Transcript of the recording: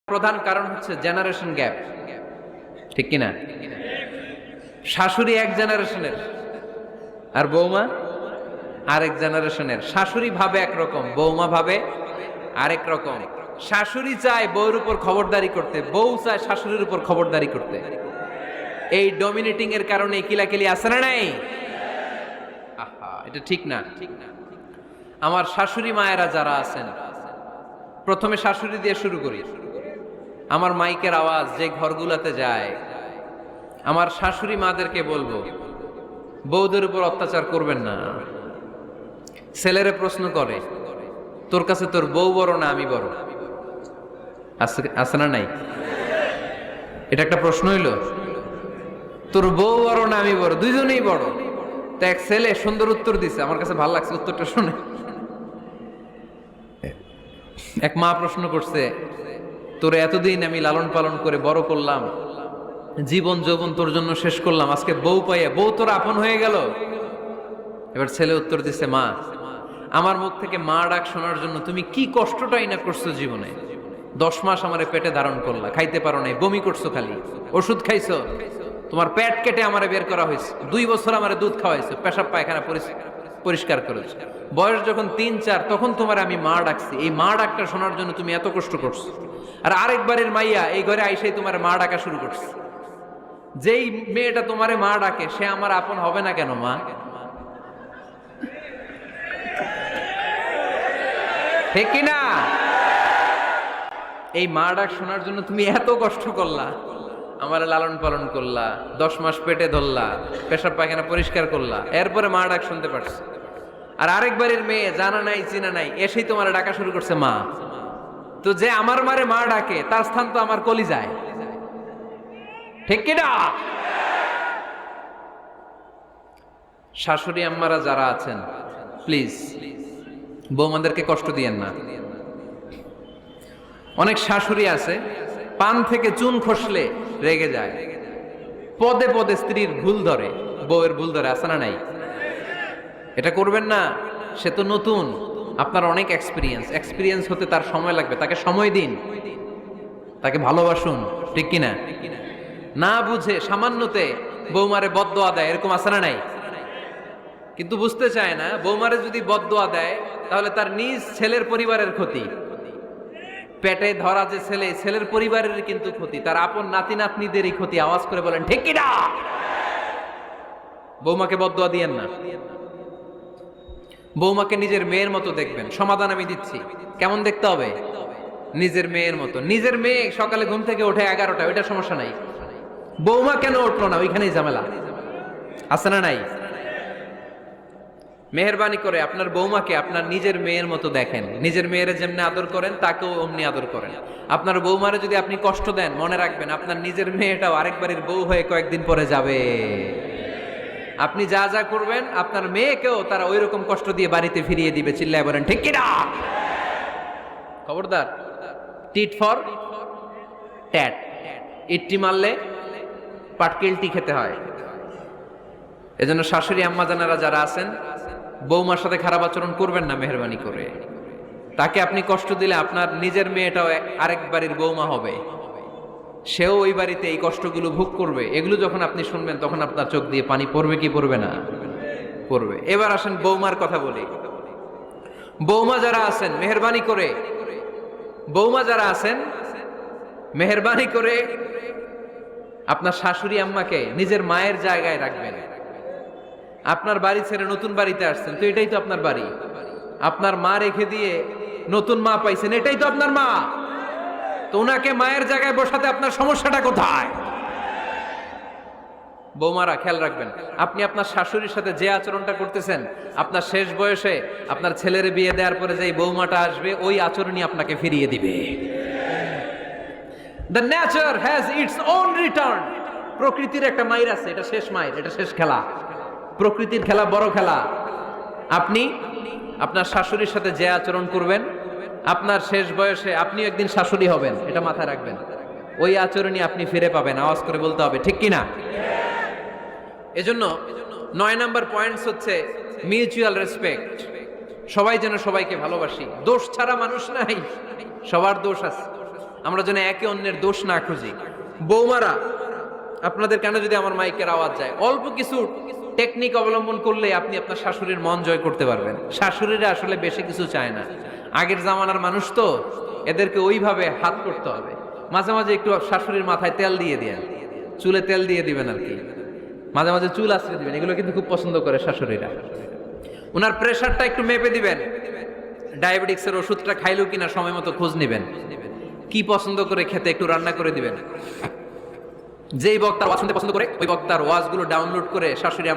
প্রধান কারণ হচ্ছে জেনারেশন গ্যাপ, ঠিক কিনা? শাশুড়ি এক জেনারেশনের আর বৌমা আরেক জেনারেশনের। শাশুড়ি ভাবে একরকম, বৌমা ভাবে আরেক রকম। শাশুড়ি চায় বউর উপর খবরদারি করতে, বউ চায় শাশুড়ির উপর খবরদারি করতে। এই ডমিনেটিং এর কারণে কিলাকিলি আছে না নাই? আহা, এটা ঠিক না। আমার শাশুড়ি মায়েরা যারা আছেন, প্রথমে শাশুড়ি দিয়ে শুরু করি। আমার মাইকের আওয়াজ যে ঘরগুলোতে যায়, আমার শাশুড়ি মাদেরকে বলবো, বউদের উপর অত্যাচার করবেন না। ছেলেরে প্রশ্ন করে, তোর কাছে তোর বউ বড় না আমি বড়? আছে না নাই? এটা একটা প্রশ্ন হইল। তোর বউ বড় না আমি বড়? দুইজনেই বড়। তো এক ছেলে সুন্দর উত্তর দিছে, আমার কাছে ভালো লাগছে উত্তরটা শুনে। এক মা প্রশ্ন করছে, তোরে এতদিন আমি লালন পালন করে বড় করলাম, জীবন যৌবন তোর জন্য শেষ করলাম, আজকে বউ পাইয়া বউ তোর আপন হয়ে গেল? এবার ছেলে উত্তর দিছে, মা, আমার মুখ থেকে মা ডাক শোনার জন্য তুমি কি কষ্টটাই না করছো জীবনে। 10 মাস আমারে পেটে ধারণ করলা, খাইতে পারো নাই, বমি করছো, খালি ওষুধ খাইছো, তোমার পেট কেটে আমারে বের করা হয়েছে, 2 বছর আমারে দুধ খাওয়াইছো, পেশাব পায়খানা পরিষ্কার করেছো। বয়স যখন 3-4 তখন তোমার আমি মা ডাকছি। এই মা ডাকটা শোনার জন্য তুমি এত কষ্ট করছো। আর আরেকবারের মাইয়া এই ঘরে আইসাই তোমার মা ডাকা শুরু করছে। যেই মেয়েটা তোমারে মা ডাকে সে আমার আপন হবে না কেন মা? ঠিক কিনা? এই মা ডাক শোনার জন্য তুমি এত কষ্ট করলা, আমার লালন পালন করলা, 10 মাস পেটে ধরলা, পেশাব পায়খানা পরিষ্কার করলা, এরপরে মা ডাক শুনতে পারছো। আর আরেকবারের মেয়ে জানা নাই চিনা নাই এসেই তোমার ডাকা শুরু করছে মা। তো যে আমার মারে মা ডাকে তার স্থান তো আমার কলিজায়, ঠিক কিনা? শাশুড়ি আম্মারা যারা আছেন, প্লিজ বৌমাদেরকে কষ্ট দিয়েন না। অনেক শাশুড়ি আছে, পান থেকে চুন খসলে রেগে যায়, পদে পদে স্ত্রীর ভুল ধরে, বউয়ের ভুল ধরে, আছে না নাই? এটা করবেন না। সে তো নতুন, আপনার অনেক এক্সপিরিয়েন্স হতে তার সময় লাগবে। তাকে সময় দিন, তাকে ভালোবাসুন, ঠিক কিনা? না বুঝে সামান্যতে বৌমারে বদদোয়া দেয়, এরকম আছে না নাই? কিন্তু বুঝতে চায় না, বৌমারে যদি বদদোয়া দেয় তাহলে তার নিজ ছেলের পরিবারের ক্ষতি। পেটে ধরা যে ছেলে, ছেলের পরিবারের কিন্তু ক্ষতি, তার আপন নাতি নাতনিদেরই ক্ষতি। আওয়াজ করে বলেন ঠিক কিনা? বৌমাকে বদদোয়া দিয়েন না। বৌমাকে নিজের মেয়ের মতো দেখবেন। সমাধান আমি দিচ্ছি। কেমন দেখতে হবে? নিজের মেয়ের মতো। নিজের মেয়ে সকালে ঘুম থেকে ওঠে 11টা, ওইটা সমস্যা নাই। বৌমা কেন উঠলো না, ওইখানেই ঝামেলা, আছে না নাই? মেহেরবানি করে আপনার বৌমাকে আপনার নিজের মেয়ের মতো দেখেন। নিজের মেয়ের যেমনি আদর করেন তাকেও অমনি আদর করেন। আপনার বৌমারে যদি আপনি কষ্ট দেন, মনে রাখবেন আপনার নিজের মেয়েটাও আরেকবারের বউ হয়ে কয়েকদিন পরে যাবে। আপনি যা যা করবেন আপনার মেয়েকেও তারা ওই রকম কষ্ট দিয়ে বাড়িতে ফিরিয়ে দিবে। চিল্লায় বলেন ঠিক কিনা? খবরদার, টিট ফর ট্যাট। ইট্টি মারলে পাটকেলটি খেতে হয়। এজন্য শাশুড়ি আম্মা জানারা যারা আছেন, বৌমার সাথে খারাপ আচরণ করবেন না মেহেরবানি করে। তাকে আপনি কষ্ট দিলে আপনার নিজের মেয়েটাও আরেক বাড়ির বৌমা হবে, সেও ওই বাড়িতে এই কষ্টগুলো ভোগ করবে। এগুলো যখন আপনি শুনবেন তখন আপনার চোখ দিয়ে পানি পড়বে কি পড়বে না? পড়বে। এবার আসেন বৌমার কথা বলি। বৌমা যারা আছেন মেহেরবানি করে, বৌমা যারা আছেন মেহেরবানি করে আপনার শাশুড়ি আম্মাকে নিজের মায়ের জায়গায় রাখবেন। আপনার বাড়ি ছেড়ে নতুন বাড়িতে আসছেন, তো এটাই তো আপনার বাড়ি। আপনার মা রেখে দিয়ে নতুন মা পাইছেন, এটাই তো আপনার মা। তো ওনাকে মায়ের জায়গায় বসাতে আপনার সমস্যাটা কোথায়? বৌমারা খেয়াল রাখবেন, আপনি আপনার শাশুড়ির সাথে যে আচরণটা করতেছেন, আপনার শেষ বয়সে আপনার ছেলের বিয়ে দেওয়ার পরে যে বৌমাটা আসবে ওই আচরণই আপনাকে ফিরিয়ে দিবে। The nature has its own return. প্রকৃতির একটা মাইর আছে, এটা শেষ মাইর, এটা শেষ খেলা। প্রকৃতির খেলা বড় খেলা। আপনি আপনার শাশুড়ির সাথে যে আচরণ করবেন, আপনার শেষ বয়সে আপনি একদিন শাশুড়ি হবেন, এটা মাথায় রাখবেন। ওই আচরণই আপনি ফিরে পাবেন। আওয়াজ করে বলতে হবে ঠিক কিনা? এজন্য 9 নাম্বার পয়েন্টস হচ্ছে মিউচুয়াল রেসপেক্ট। সবাই যেন সবাইকে ভালোবাসি। দোষ ছাড়া মানুষ নাই, সবার দোষ আছে। আমরা যেন একে অন্যের দোষ না খুঁজি। বৌমারা, আপনাদের কেন যদি আমার মাইকের আওয়াজ যায়, অল্প কিছু টেকনিক অবলম্বন করলে আপনি আপনার শাশুড়ির মন জয় করতে পারবেন। শাশুড়িরা আসলে বেশি কিছু চায় না, আগের জামানার মানুষ তো, এদেরকে ওইভাবে হাত করতে হবে। মাঝে মাঝে একটু শাশুড়ির মাথায় তেল দিয়ে দেন, চুলে তেল দিয়ে দিবেন আর কি, মাঝে মাঝে চুল আশ্রয় দিবেন, এগুলো কিন্তু খুব পছন্দ করে শাশুড়িরা। ওনার প্রেশারটা একটু মেপে দিবেন, ডায়াবেটিক্সের ওষুধটা খাইলো কিনা সময় মতো খোঁজ নিবেন, কি পছন্দ করে খেতে একটু রান্না করে দিবেন। যেই বক্তার ওয়াজ শুনতে পছন্দ করে ওই বক্তার ওয়াজগুলো ডাউনলোড করে শাশুড়ি